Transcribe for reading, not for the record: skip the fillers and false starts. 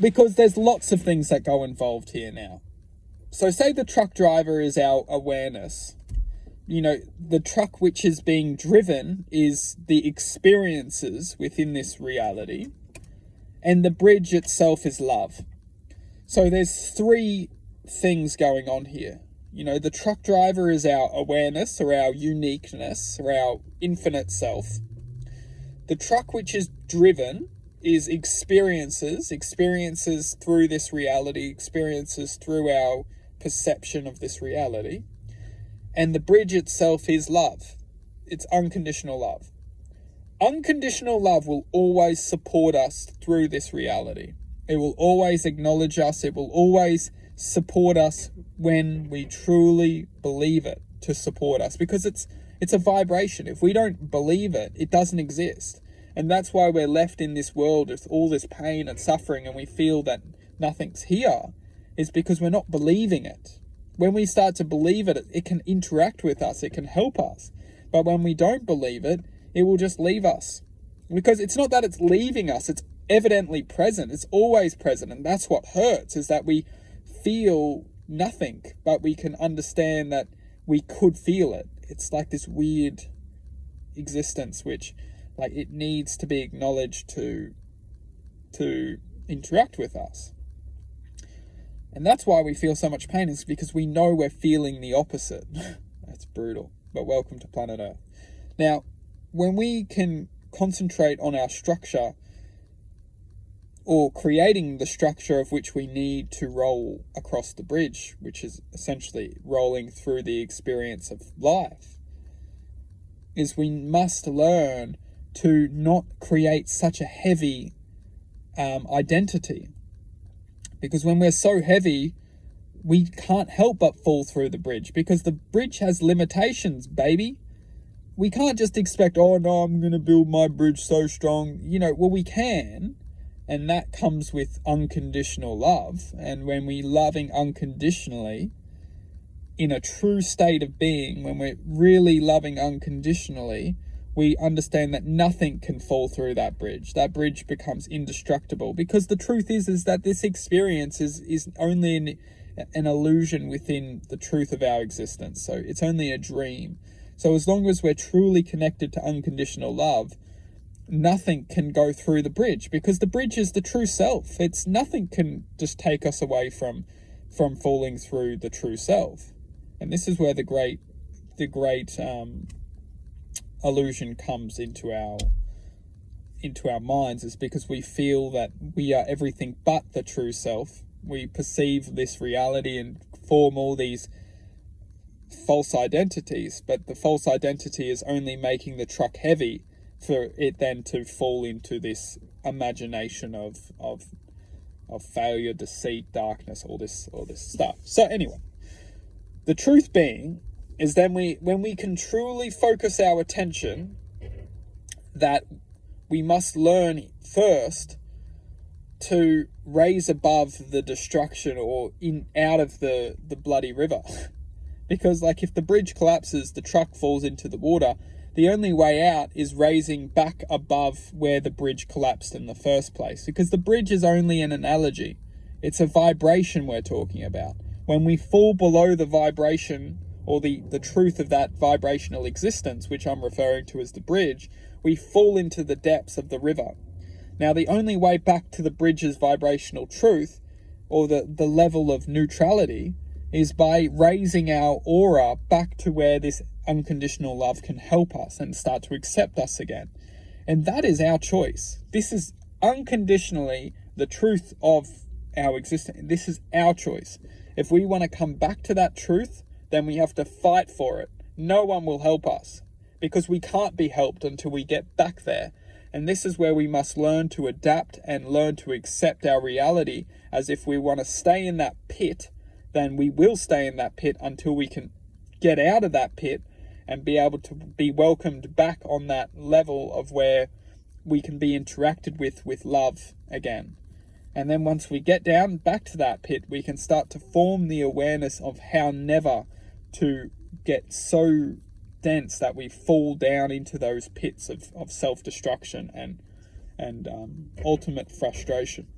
Because there's lots of things that go involved here now. So say the truck driver is our awareness. The truck which is being driven is the experiences within this reality, and the bridge itself is love. So there's three things going on here. The truck driver is our awareness, or our uniqueness, or our infinite self. The truck which is driven is experiences through this reality, experiences through our perception of this reality. And the bridge itself is love. It's unconditional love. Unconditional love will always support us through this reality. It will always acknowledge us. It will always support us when we truly believe it to support us, because it's a vibration. If we don't believe it, it doesn't exist. And that's why we're left in this world with all this pain and suffering, and we feel that nothing's here, is because we're not believing it. When we start to believe it, it can interact with us, it can help us. But when we don't believe it, it will just leave us. Because it's not that it's leaving us, it's evidently present, it's always present. And that's what hurts, is that we feel nothing, but we can understand that we could feel it. It's like this weird existence which, like, it needs to be acknowledged to interact with us. And that's why we feel so much pain, is because we know we're feeling the opposite. That's brutal, but welcome to planet Earth. Now, when we can concentrate on our structure, or creating the structure of which we need to roll across the bridge, which is essentially rolling through the experience of life, is we must learn to not create such a heavy identity. Because when we're so heavy, we can't help but fall through the bridge, because the bridge has limitations, baby. We can't just expect, oh no, I'm going to build my bridge so strong. Well, we can, and that comes with unconditional love. And when we're loving unconditionally, in a true state of being, when we're really loving unconditionally, we understand that nothing can fall through that bridge. That bridge becomes indestructible, because the truth is that this experience is only an illusion within the truth of our existence. So it's only a dream. So as long as we're truly connected to unconditional love, nothing can go through the bridge, because the bridge is the true self. Nothing can just take us away from falling through the true self. And this is where the great illusion comes into our minds, is because we feel that we are everything but the true self. We perceive this reality and form all these false identities, but the false identity is only making the truck heavy for it then to fall into this imagination of failure, deceit, darkness, all this stuff. So anyway, the truth being is then when we can truly focus our attention, that we must learn first to raise above the destruction, or out of the bloody river. Because like, if the bridge collapses, the truck falls into the water, the only way out is raising back above where the bridge collapsed in the first place. Because the bridge is only an analogy. It's a vibration we're talking about. When we fall below the vibration, or the truth of that vibrational existence, which I'm referring to as the bridge, we fall into the depths of the river. Now, the only way back to the bridge's vibrational truth, or the level of neutrality, is by raising our aura back to where this unconditional love can help us and start to accept us again. And that is our choice. This is unconditionally the truth of our existence. This is our choice. If we want to come back to that truth, then we have to fight for it. No one will help us, because we can't be helped until we get back there. And this is where we must learn to adapt and learn to accept our reality, as if we want to stay in that pit, then we will stay in that pit until we can get out of that pit and be able to be welcomed back on that level of where we can be interacted with love again. And then once we get down back to that pit, we can start to form the awareness of how never to get so dense that we fall down into those pits of self-destruction and ultimate frustration.